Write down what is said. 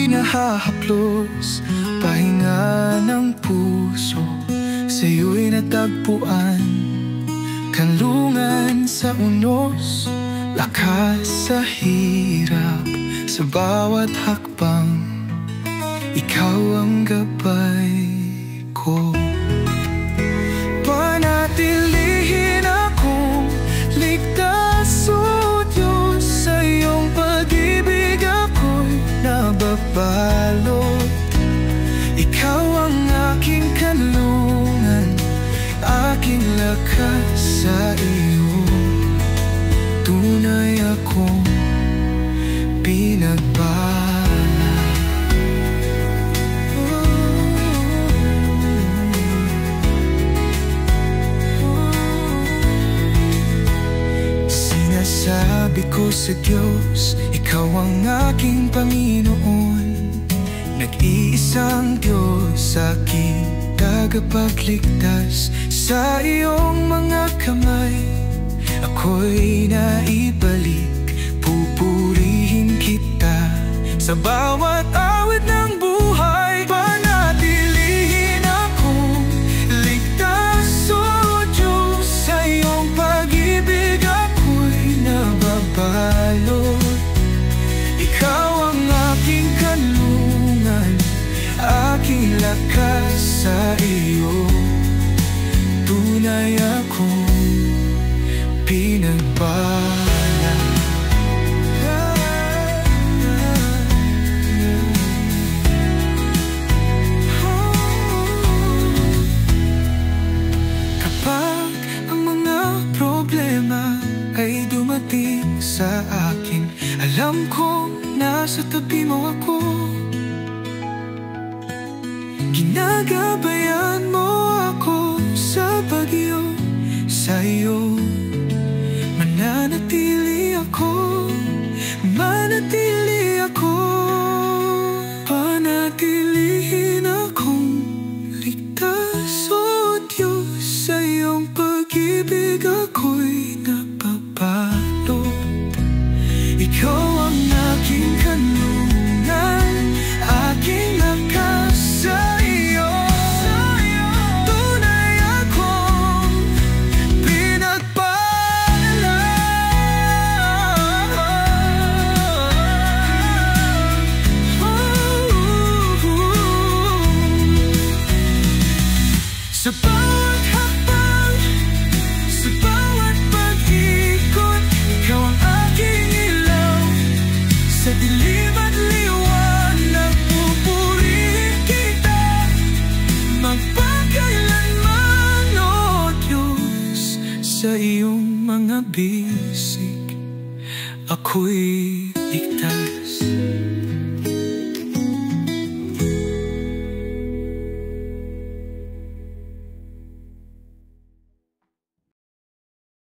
nahahaplos, pahinga ng puso, sa'yo'y natagpuan. Kanlungan sa unos, lakas sa hirap, sa bawat hakbang, ikaw ang gabay ko. Panatilihin akong ligtas, o Diyos, sa iyong pag-ibig ako'y nababalot. Ikaw ang aking kanlungan, aking lakas, sa iyo tunay akong pinagpala. Sinasabi ko sa Diyos, ikaw ang aking Panginoon, nag-iisang Diyos, aking tagapagligtas. Sa iyong mga kamay ako'y naibalik, pupurihin kita sa bawat awit ng buhay. Panatilihin akong ligtas, o Diyos, sa iyong pag-ibig ako'y nababalot. Ikaw ang aking kanlungan, aking lakas, sa iyo tunay akong pinagpala. Kapag ang mga problema ay dumating sa akin, alam kong nasa tabi mo ako. Ginagabayan mo ako sa bagyo, sa iyo mananatili ako, manatili ako. Panatilihin akong ligtas, o Diyos, sa iyong pag-ibig ako'y napabalot. Ikaw ang aking kanlungan, aking lakas, sa iyo tunay akong pinagpala. Sa bawat hakbang, sa bawat pag-ikot, ikaw ang aking ilaw. Sa dilim at liwanag, pupurihin kita magpakailanman, o Diyos. Sa iyong mga bisig ako'y ligtas.